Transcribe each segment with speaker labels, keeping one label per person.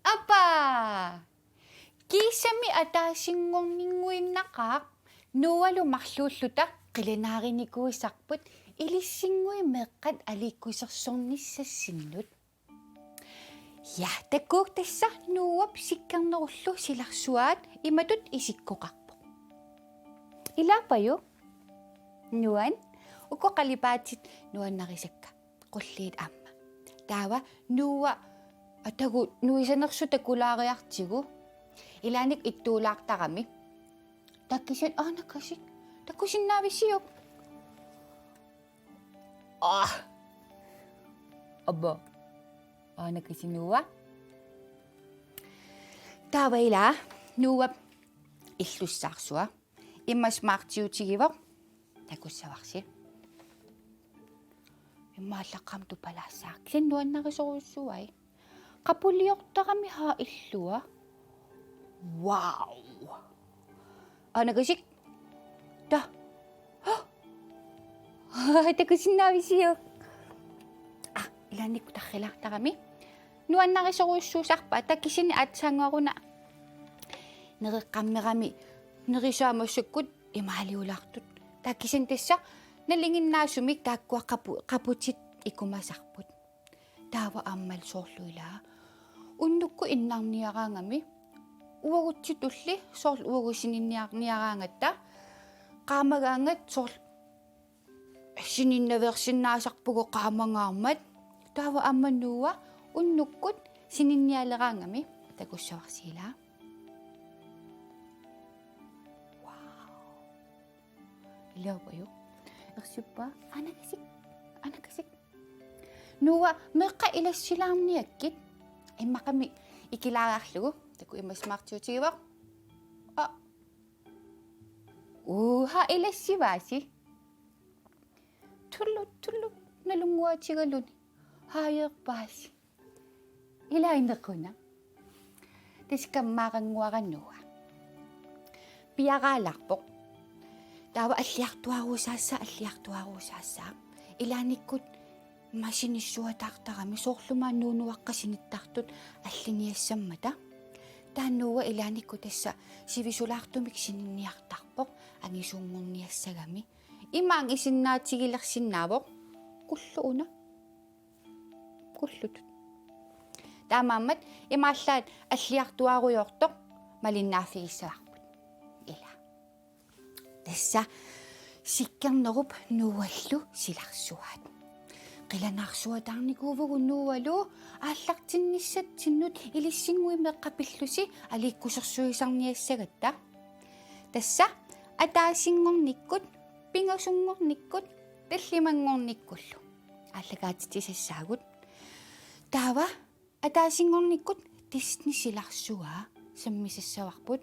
Speaker 1: Apa! Kisami ataasinngorninguin nakaq nualu marluulluta qilinaarinikuisarput ilissingui meqqat aliikkuisersornissassinnut ja takuuk tassa nuuap sikkarnerullu silarsuaat imatut isikkoqarpoq ilaapayu nuan ukoqalipaatit nuannarisakka qulliit amma taava nuua atagu nuisanersu takulaariartigu ilaanik ittuulaartarami takkisan aanakasik takkusinnaavisiuq abba aanakasinuwa taavailaa nuuap illussaarsuа иммасмаартиутигивоқ такуссаварси иммааллаққам тупалаассаақ синнуаннарисоруссуай qapulliortarami haa illua wow anakasik ta takusinnaavisiuq ilaannikku tarrilaartarami nuannarisoruussuusarpa takkisini aatsaanguaruna nereqqammerami nerisuamassakкут имаалиулаартут таккисин тасса налингиннаасумик тааккуа qaputit ikumasarput таава аммал соорлуилаа уннукку иннарниараангами уагутситулли соорл уагусининниарниараангатта qaamagaangat soorl сининнаверсиннаасарпуго qaamangаармат таава амманнуа уннуккут сининниалераангами такуссаварсилаа илаапаю ерсуппа анакасик нуа меққа илассилаарниаккит иммақами икилаариарлугу таку имасмаартиутигивақ уха илассивааси туллу налунгуатигалуни хааерпааси илаинеқуна таскаммаарангуараннуа пиарааларпоқ таава аллиартуарусаассаа илааниккут масиниссуатаартарами соорлумаа нуунуаққасиниттартут аллиниассаммата тааннуа илааникку тасса сивисулаартумик сининниартарпоқ ангисуунгорниассагами имаан исиннаатигилерсиннаавоқ куллутут таамааммат имааллаат аллиартуаруйортоқ малиннааффигиссаварпут ила тасса сиккернеруп нуаллу силарсуаат qilanaarsuataarnikuuvugu nuualu ааллартинниссатсиннут илиссингуимеққапиллуси алииккусерсуисарниассагатта тасса атаасингорниккут пингасунгорниккут таллимангорниккуллу ааллагаатитисассаагут таава атаасингорниккут тиснисиларсуаа саммисассаварпут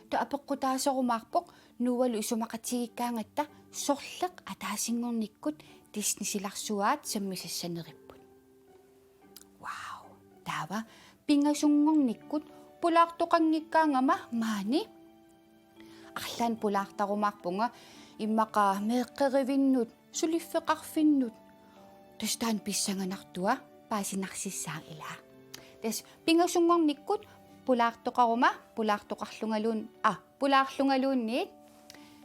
Speaker 1: та апеққутаасорумаарпоқ нуалу исумақатигиккаангатта сорлеқ атаасингорниккут тиснисиларсуаат саммисассанериппут вау таава пингасунгорниккут пулаартоқангиккаангама маани арлаан пулаартарумаарпунга иммақаа меэққеривиннут сулиффеқарфиннут тастаан писсанганартуа паасинарсиссаа илаа тас пингасунгорниккут пулаартоқарлунгалуунниит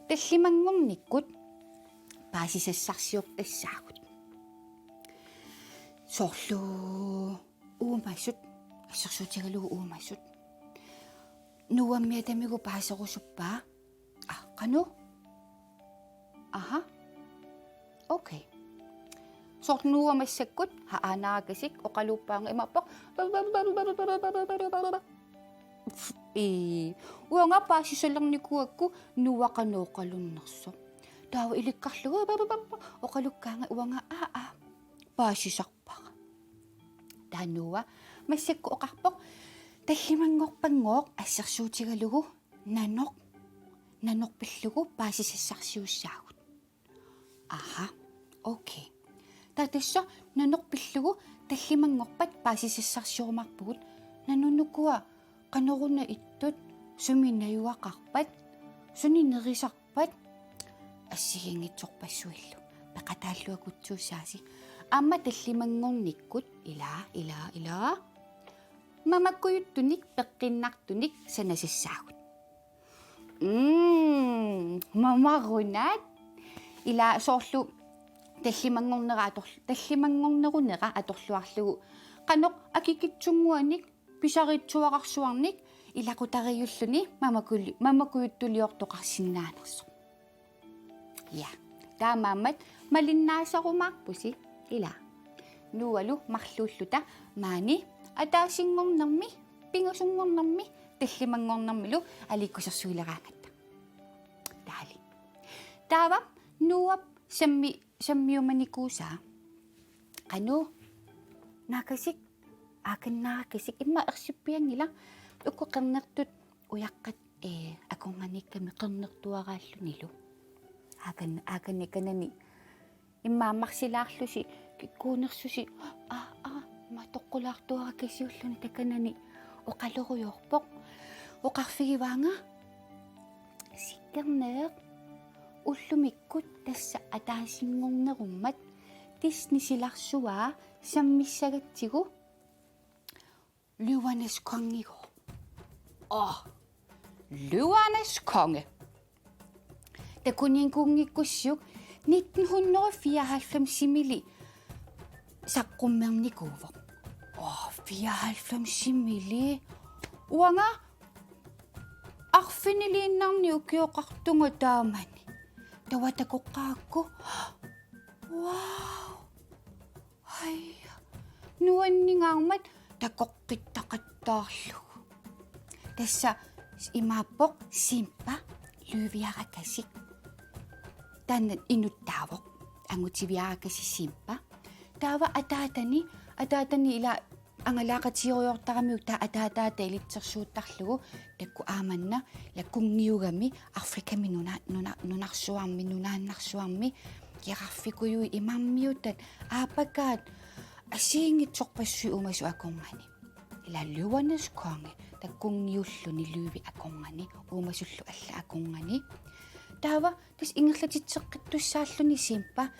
Speaker 1: таллимангорниккут паасисассарсиуп тассаагут соорлу уумассут ассерсуутигалугу уумассут нуаммиатамигу паасерусуппаа кану аха окей сорнуамассаккут хаанаакасик оқалууппаанга имаппоқ уанга паасисалерникуакку нуақанооқалуннерсо таава иликкарлугу оқалуккаанга уанга паасисарпара таануа массакку оқарпоқ таллимангорпангооқ ассерсуутигалугу nanorpillugu paasissassarsiussaagut. Aha, okay. Tatassa nanorpillugu tallimangorpat paasissassarsiurumarpugut nanunukua qanoruna ittut suminayuaqarpat suninerisarpat ассигингитсорпассуиллу пеқатааллуакутсуусааси аама таллимангорниккут илаа мамаккуйуттуник пеққиннартуник санасассаагут мамарунат ила соорлу таллимангорнера аторлуарлугу қанеқ акикитсунгуаник писаритсуақарсуарник илақутариуллуни мамакуйуттулиортоқарсиннаанерсо я таамаамат малиннаасарумаарпуси ила нуалу марлууллута маани атаасингорнэрми пингасунгорнэрми таллимангорнэрмилу аликкусерсуилераангатта таали таава нуап саммиуманикууса кану накасик акиннаакасик имма ерсиппиангила уккоқернертут уяққат акунганикками қернертуарааллунилу аканниканани иммааммарсилаарлуси киккуунерсуси матоққулаартуаракисиуллуни таканани оқалоруйорпоқ оқарфигиваанга сиккернеэ уллумиккут тасса атаасингорнеруммат тиснисиларсуаа саммиссагатсигу Løvernes Konge. Løvernes Konge. Da kuningungikkussiuk 1994 simili saqqummernikuvor. 94 simili. Uanga arfiniliinnarni ukioqartunga taamani. Tawatakoqqaakku. Wow. Hayya. Nuanningaarmat такоққиттақаттаарлугу тасса имааппоқ симпа лүвиаракасик танна инуттаавоқ ангутивиаракаси симпа таава атаатани ила ангалаақатиориортарамиу та атаатаата илитсерсууттарлугу такку ааманна лаккунгиугами арфиками нунарсуарми нунааннарсуарми киарфикуйуи имаммиутат аапакаат асиингитсорпассуи умасу аконгани ила Løvernes Konge таккунгиуллуни лүви аконгани умасуллу алла аконгани таава тас ингерлатитсеққиттуссааллуни симпа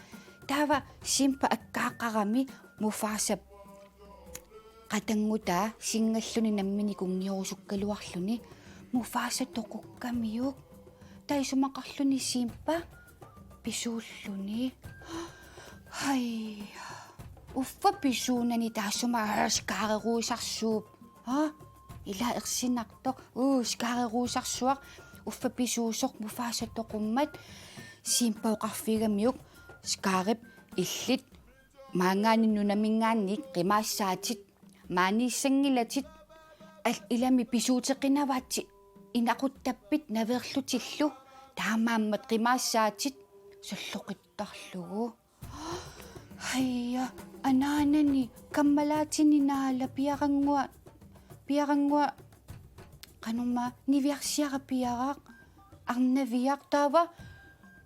Speaker 1: таава симпа аккаақарами муфааса қатангута сингаллуни наммини кунгиорусуккалуарлуни муфааса тоқуккамиук таисумақарлуни симпа писууллуни хай уффа писуунани таассума скаареруусарсууп ила ерсинарто скаареруусарсуақ уффа писуусоқ муфаасаттоқуммат симпаоқарфигамиук скаареп иллит маангааниннунамингаанник қимаассаатит maaнииссангилатит ал илами писуутеқинаваатти инақуттаппит наверлутиллу таамааммат қимаассаатит соллоқиттарлугу хайя анаанани каммалаатини наала пиарангуа канума нивиарсиара пиараақ арнавиақ таава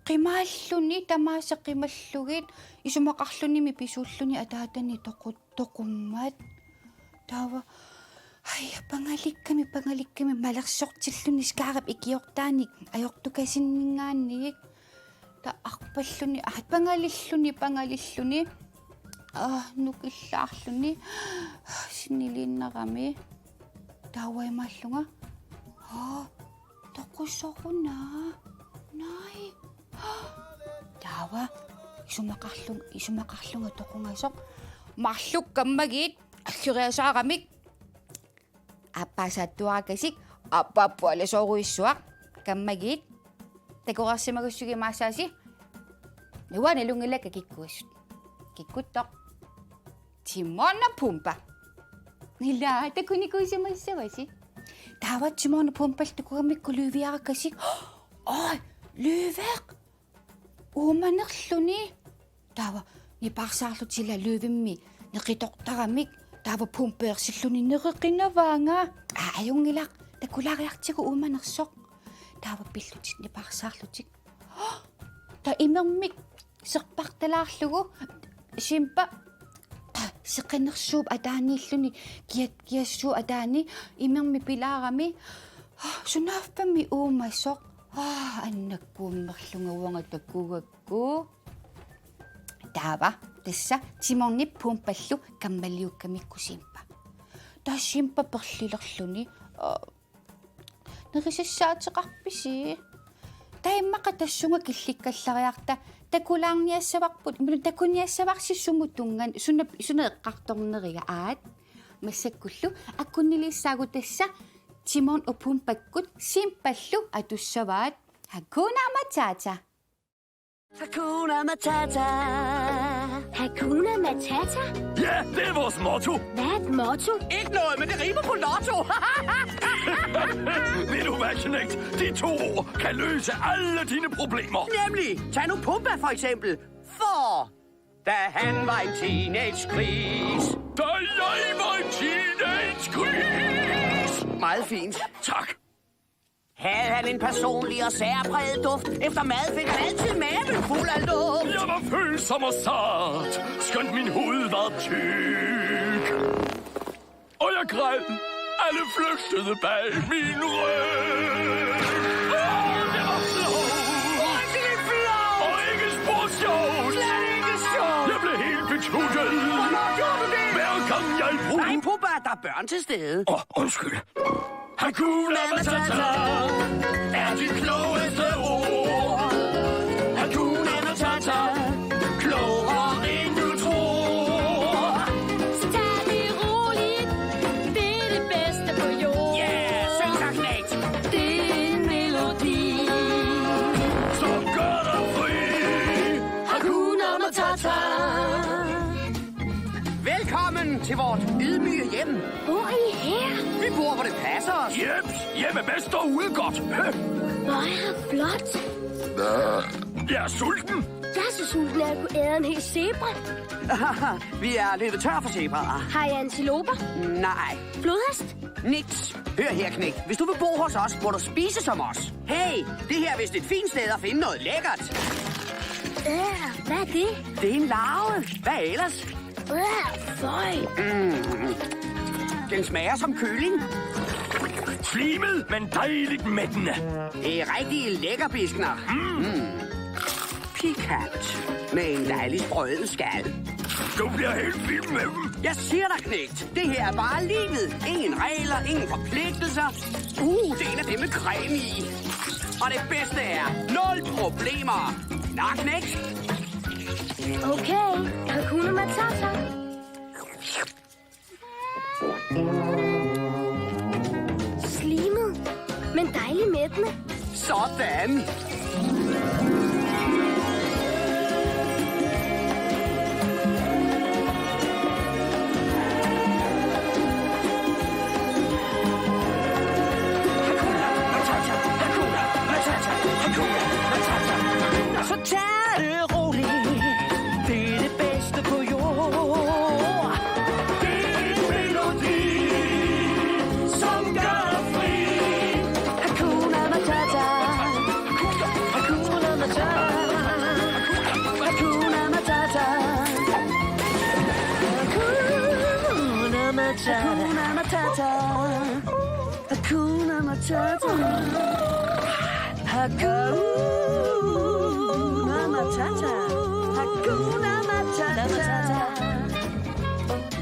Speaker 1: qimааллуни тамааса qimаллугит исумақарлуними писууллуни атаатани тоқуммат таава хайя пангаликками малерсортиллуни скаарап икиортааник аёртукасиннингаанник та арпаллуни пангалиллуни нукиллаарлуни синилииннерами тааваймааллунга тоқуссорунаа най таава исумақарлунга тоқунгасоқ марлук каммагиит аллуриасаарамик аппасааттуаракасик аппаппуаласооруиссуақ каммагиит такорарсимагуссуги маасааси нуана лунгилака киккуассут киккуттоқ тимона пумпа нила такуникуисимассаваси таава тимона пумпалтукугамикку лүвиаракасик лүвеқ ууманерлүни таава нипарсаарлутила лүвимми неқитортарамик таава пумпеерсиллуни неқеқинаваанга аюнгилақ такулаариартигу ууманерсоқ таава пиллутик нипарсаарлутик та имермик серпарталаарлугу симпа сеқинерсууп атаанииллуни киассуу атаани имерми пилаарами сунааффамми уумассоқ аннаккууммерлунгауанга таккугакку таава тасса тиморнип пуумпаллу каммалиуккамикку симпа тассимпа перлилерлуни нерисассаатеқарписи таиммақа тассунга килликкаллариарта такулаарниассаварпут такуниассаварсиссуму тунган сунеэққарторнерига аат массаккуллу аккуннилиссаагу тасса тимон опумпаккут симпаллу атуссаваат Hakuna Matata.
Speaker 2: Hakuna Matata. Hakuna Matata?
Speaker 3: Ja, det er vores motto.
Speaker 2: Hvad er et motto?
Speaker 4: Ikke noget, men det rimer på lotto.
Speaker 3: Ved du hvad, Knægt? De 2 ord kan løse alle dine problemer.
Speaker 4: Nemlig, tag nu Pumba for eksempel. For da han var en teenage-gris.
Speaker 3: Da jeg var en teenage-gris.
Speaker 4: Meget fint.
Speaker 3: Tak.
Speaker 4: Havde han en personlig og særpræget duft. Efter mad fik han altid maven fuld af luft.
Speaker 3: Jeg var følsom og sart, skønt min hud var tyk. Og jeg græd. Alle flygtede bag min ryg. Det var flot.
Speaker 4: Frygtelig flot.
Speaker 3: Og ikke spor sjovt.
Speaker 4: Slet ikke sjovt.
Speaker 3: Jeg blev helt betuttet.
Speaker 4: Hvornår gjorde du det?
Speaker 3: Hver gang jeg brugte...
Speaker 4: Nej, Pumba, der er børn til stede.
Speaker 3: Undskyld. Hakuna Matata er dit klogeste ord. Hakuna Matata, klogere end du tror.
Speaker 2: Så tag det roligt. Det er det bedste på jorden.
Speaker 4: Ja, syng så, Knægt.
Speaker 2: Det er en melodi.
Speaker 3: Så gør dig fri.
Speaker 2: Hakuna Matata.
Speaker 4: Velkommen til vort ydmyge hjem.
Speaker 2: Hvor er I her?
Speaker 4: Vi bor, hvor det passer os.
Speaker 3: Jeps, hjemme bedst og ude godt.
Speaker 2: Hvor er her flot.
Speaker 3: Jeg er sulten.
Speaker 2: Jeg er så sulten, at jeg kunne æde en hel zebra.
Speaker 4: Vi er løbet tør for zebraer.
Speaker 2: Har I antiloper?
Speaker 4: Nej,
Speaker 2: Flodhest?
Speaker 4: niks. Hør her, Knægt. Hvis du vil bo hos os, må du spise som os. Hey, det her er vist et fint sted at finde noget lækkert.
Speaker 2: Hvad er det?
Speaker 4: Det er en larve. Hvad ellers?
Speaker 2: Føj.
Speaker 4: Den smager som kylling.
Speaker 3: Slimet, men dejligt mættende.
Speaker 4: Det er rigtig lækkerbiskner. Pikant. Med en dejlig sprøden skal.
Speaker 3: Du bliver helt vild med dem.
Speaker 4: Jeg siger dig, Knægt. Det her er bare livet. Ingen regler, ingen forpligtelser. Det er en af dem med creme i. Og det bedste er 0 problemer. Nå, Knægt.
Speaker 2: Okay, Hakuna Matata. Slimet, men dejlig mættende.
Speaker 4: Sådan. Så tag det roligt. Det er det bedste på jord.
Speaker 3: Det er en melodi, som gør dig fri.
Speaker 2: Hakuna Matata. Hakuna Matata. Hakuna Matata. Hakuna Matata. Hakuna Matata. Hakuna Matata. Hakuna Matata. Hakuna Matata.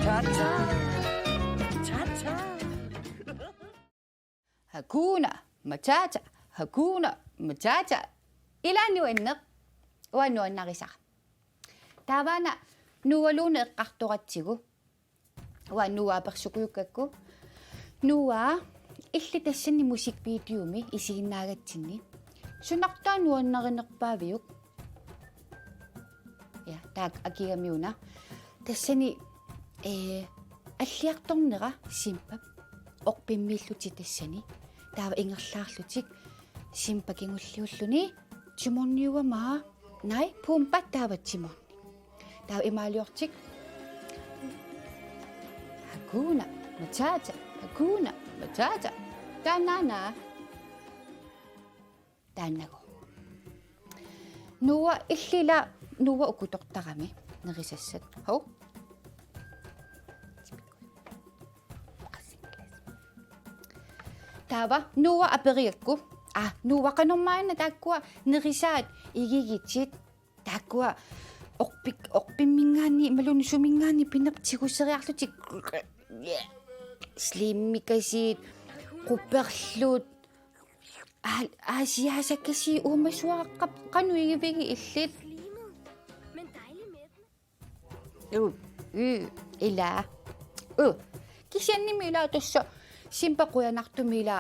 Speaker 2: Tata. Tata.
Speaker 1: Hakuna Matata. Hakuna Matata. Ilanu enneq uannuannarisaqa. Taavana nualuune eqqartoratsigu. Uannuaapersukuyukkakku. Nuaa illi tassani musikvideomi isiginnaagatsini. Sunartaa nuannarinerpaaviuk. Ja, taak akigamiuna. Tassani аллиарторнера симпап орпиммииллути тассани таава ингерлаарлутик симпакингуллиуллуни тиморниуамаа най пумпат таават тиморни таава имаалиортик Hakuna Matata Hakuna Matata танана тааннагу нуа иллила нуа укутортарами нерисассат хау таава нуа апериакку нуа канормаана тааккуа нерисаат игигитсит тааккуа орпиммингаани малуни сумингаани пинертигуссериарлутик слиммикасиит qupperlut aasiasakasi uumasuaqaqqap qanu igivigi illit
Speaker 2: Men dejlig med den.
Speaker 1: ila kisiannimila tassa simpaquyanartumila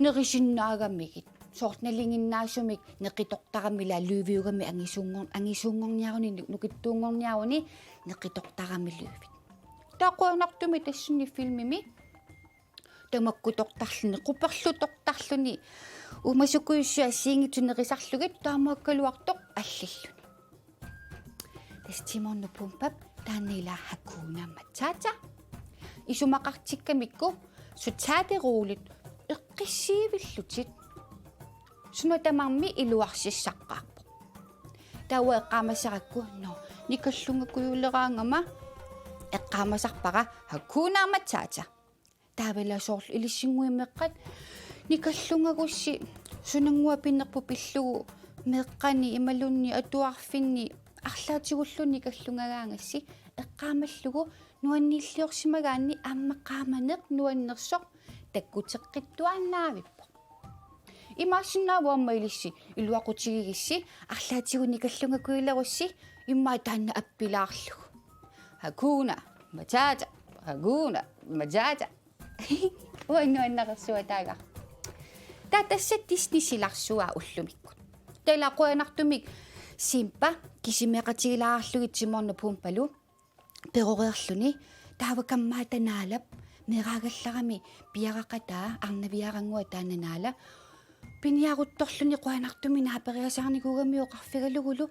Speaker 1: nerisinnaagammigit soortnalinginnaasumik neqitortaramila luuviugami angisuungorniaruni nukittuungorniaruni neqitortarami luuvit taaquyanartumi tassunni filmimi тамаккуторtарлуни qupperlutortarluni умасукуйссуа сиингитунерисарлугит таамааккалуартоқ аллиллуни тестимонну пумпап таанила Hakuna Matata исумақартиккамикку сутаатеруулит эққиссиивиллутит сунатамарми илуарсиссаққарпо тауа эққаамасаракку никаллунгакуйулераангама эққаамасарпара Hakuna Matata тааваласоорлу илиссингуиммеққат никаллунгагусси сунангуа пиннерпу пиллугу меққани ималунни атуарфинни арлаатигуллуни каллунгагаангасси эққаамаллугу нуаннииллиорсимагаанни ааммаққааманеқ нуаннерсоқ таккутеққиттуаннаавиппо имаасиннаавуамма илисси илуақутигигисси арлаатигуни каллунгакуилерусси иммаа таанна аппилаарлугу Hakuna Matata Hakuna Matata уаннуаннерсуатаага татассат Disney-силарсуа уллумиккут талақуанартумик симпа кисимеқатигилаарлугит симорну пумпалу перореерлуни таавакаммаатанаалап мераагалларами пиарақатаа арнавиарангуа таананаала пиниарутторлуни қуанартуми наапериасаарникугами оқарфигалугулу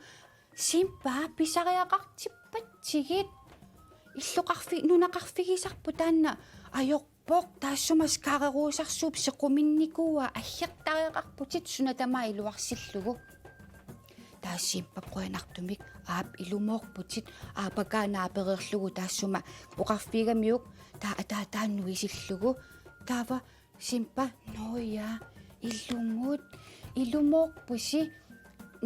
Speaker 1: симпа писариақартиппатсигит иллоқарфи нунақарфигисарпу таанна аёрпоқ таассумас каареруусарсууп сеқуминникуа аллертариақарпутит сунатамаа илуарсиллугу таассимпап қуанартумик аап илумоорпутит аапакаанааперерлугу таассума оқарфигамиук тааннуисиллугу таава симпа ноя иллумут илумоорпуси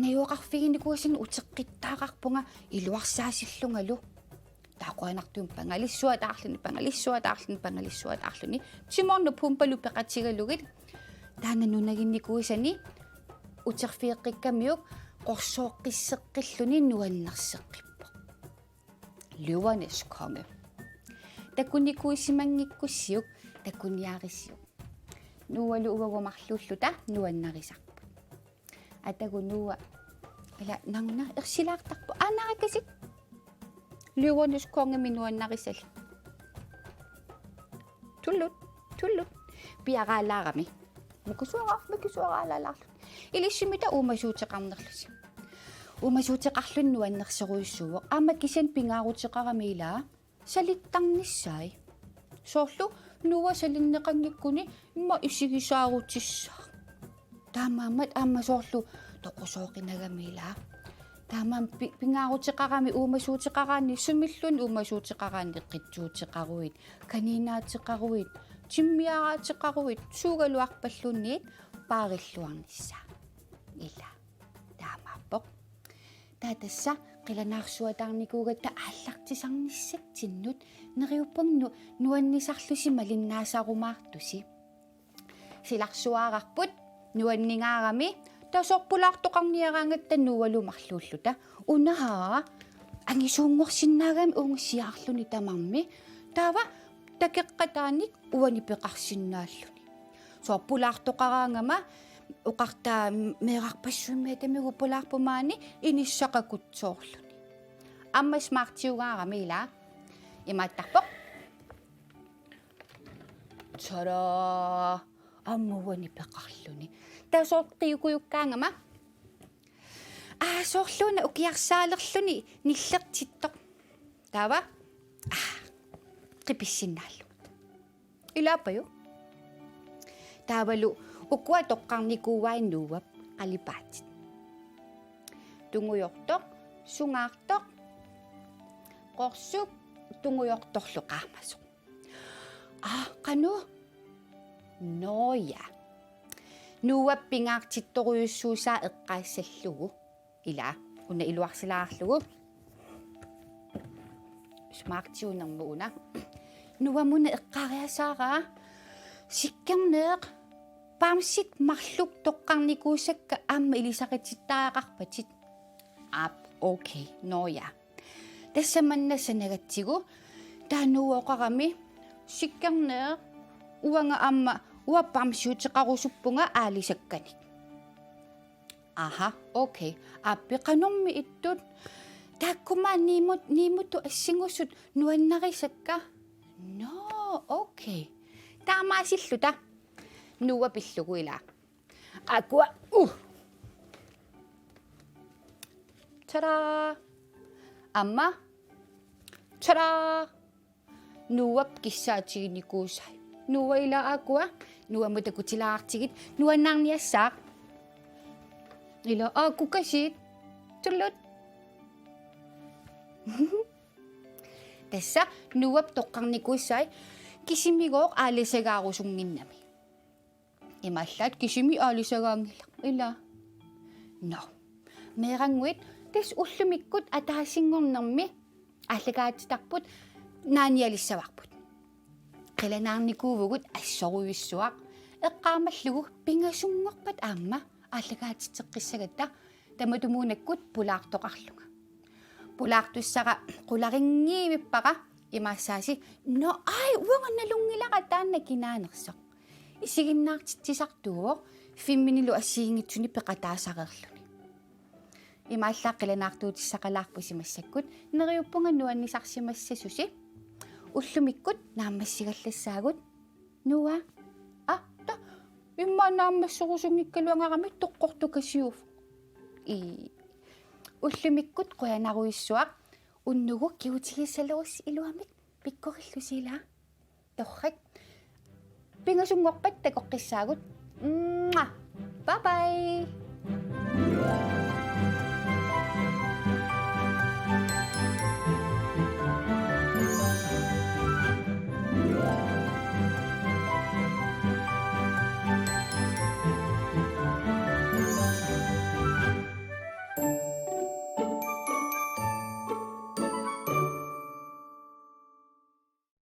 Speaker 1: наёқарфигиникуасан утеққиттаақарпунга илуарсаасиллунгалу таақуанартум пангалиссуатаарлуни тиморну пумпалу пеқатигалугит таана нунагинникуисани утерфиэққиккамиук qorsoqqisseqqilluni nuannerseqqippo Løvernes konge такунникуисимангиккуссиук такуниарисиук нуалу уагумарлууллута нуаннарисарпу атагу нуа ила нангна ерсилаартарпу анаракасик Løvernes konge минуаннарисал туллут пиаралаарами мукусуаралаарлу илиссимита уумасуутеқарнерлуси уумасуутеқарлуннуаннерсеруйссуо аама кисан пингаарутеқарамилаа салиттарниссаи соорлу нуа салиннеқангиккуни имма исигисаарутиссаа таамаамат аама соорлу тоқусооқинагамилаа таамаам пингаарутеқарами уумасуутеқараани сумиллун уумасуутеқараани қитсуутеқаруит канинаатеқаруит тиммиараатеқаруит суугалуарпаллунниит паариллуарнissaa ила таамааппоқ таатасса қиланаарсуатаарникуугатта ааллартисарниссатсиннут нериуппангну нуаннисарлуси малиннаасарумаартуси силарсуаарарпут нуаннигаарами тасорпулаартоқарниараангатта нуалумарлууллута унаа ангисуунгорсиннаагами унгсиаарлуни тамарми таава такеққатааник уани пеқарсиннааллуни сорпулаартоқараангама уқартаа меэрарпассуиммаа тамигу пулаарпумаани иниссақакутсоорлуни амма смартиугаарамила имааттарпоқ тара аммуани пеқарлуни тасоортиукуюккаангама соорлуна укиарсаалерлуни ниллертиттоқ таава qipissиннааллу илааппаю таавалу укуа тоққарникууаиннууап qalipaatit tungujortoq sungaartoq qorsuk tungujortorluqaarmasuq qanu noya nuuppingaartittoruyussuusaa eqqaassallugu ila una iluarsilaarlugu smaartiunermu una nuamuna eqqaariasaaraa sikkerneeq paamsit marluk toqqarnikuusakka aamma ilisaqitittaaqarpatit okay noya tassamannassanagatsigu taanuuoqarami sikkerneeq uanga aamma uappaamsiuteqarusuppunga aalisakkanik aha okay appiqanormi ittut taakkumaa niimuttu assingusut nuannarisakka no okay taamaasilluta nuuapillugu ila akua tada amma tada nuuap kissaatiginikusai nuwa ila akua nuamutakutilаарtigit nuannaarniassaaq ila akukasit tullut tassa nuuap toqqarnikussai kisimigooq aalisagaarusunginnami imallat kisimi aalisagaangilla ila no meeranguit tes ullumikkut ataasingornermi аллагаатитарпут нааниалиссаварпут qilanaarnikuuvugut assoruyussuaq eqqaarmallugu pingasuнгорпат аама аллагаатитеққиссагатта таматумуунаккут пулаартоқарлунга пулаартуссара qularingiivippaqa имаассааси но ай уанганалунгилара таанна кинаанерсоқ исигиннаартитсисартуо 5 минилу ассиингитсуни пеқатаасарерлуни имааллаа qilanaartuutissaqalaarpu simassakкут нериуппунга нуаннисарсимассасуси уллумиккут нааммассигаллассаагут нуа та имма нааммассорусунгиккалуангарамит тоққортукасиуф и уллумиккут қуянаруиссуақ уннугу киутигиссалерус илуамик пиккориллусила торрак пингасунгорпат такоққиссаагут бай бай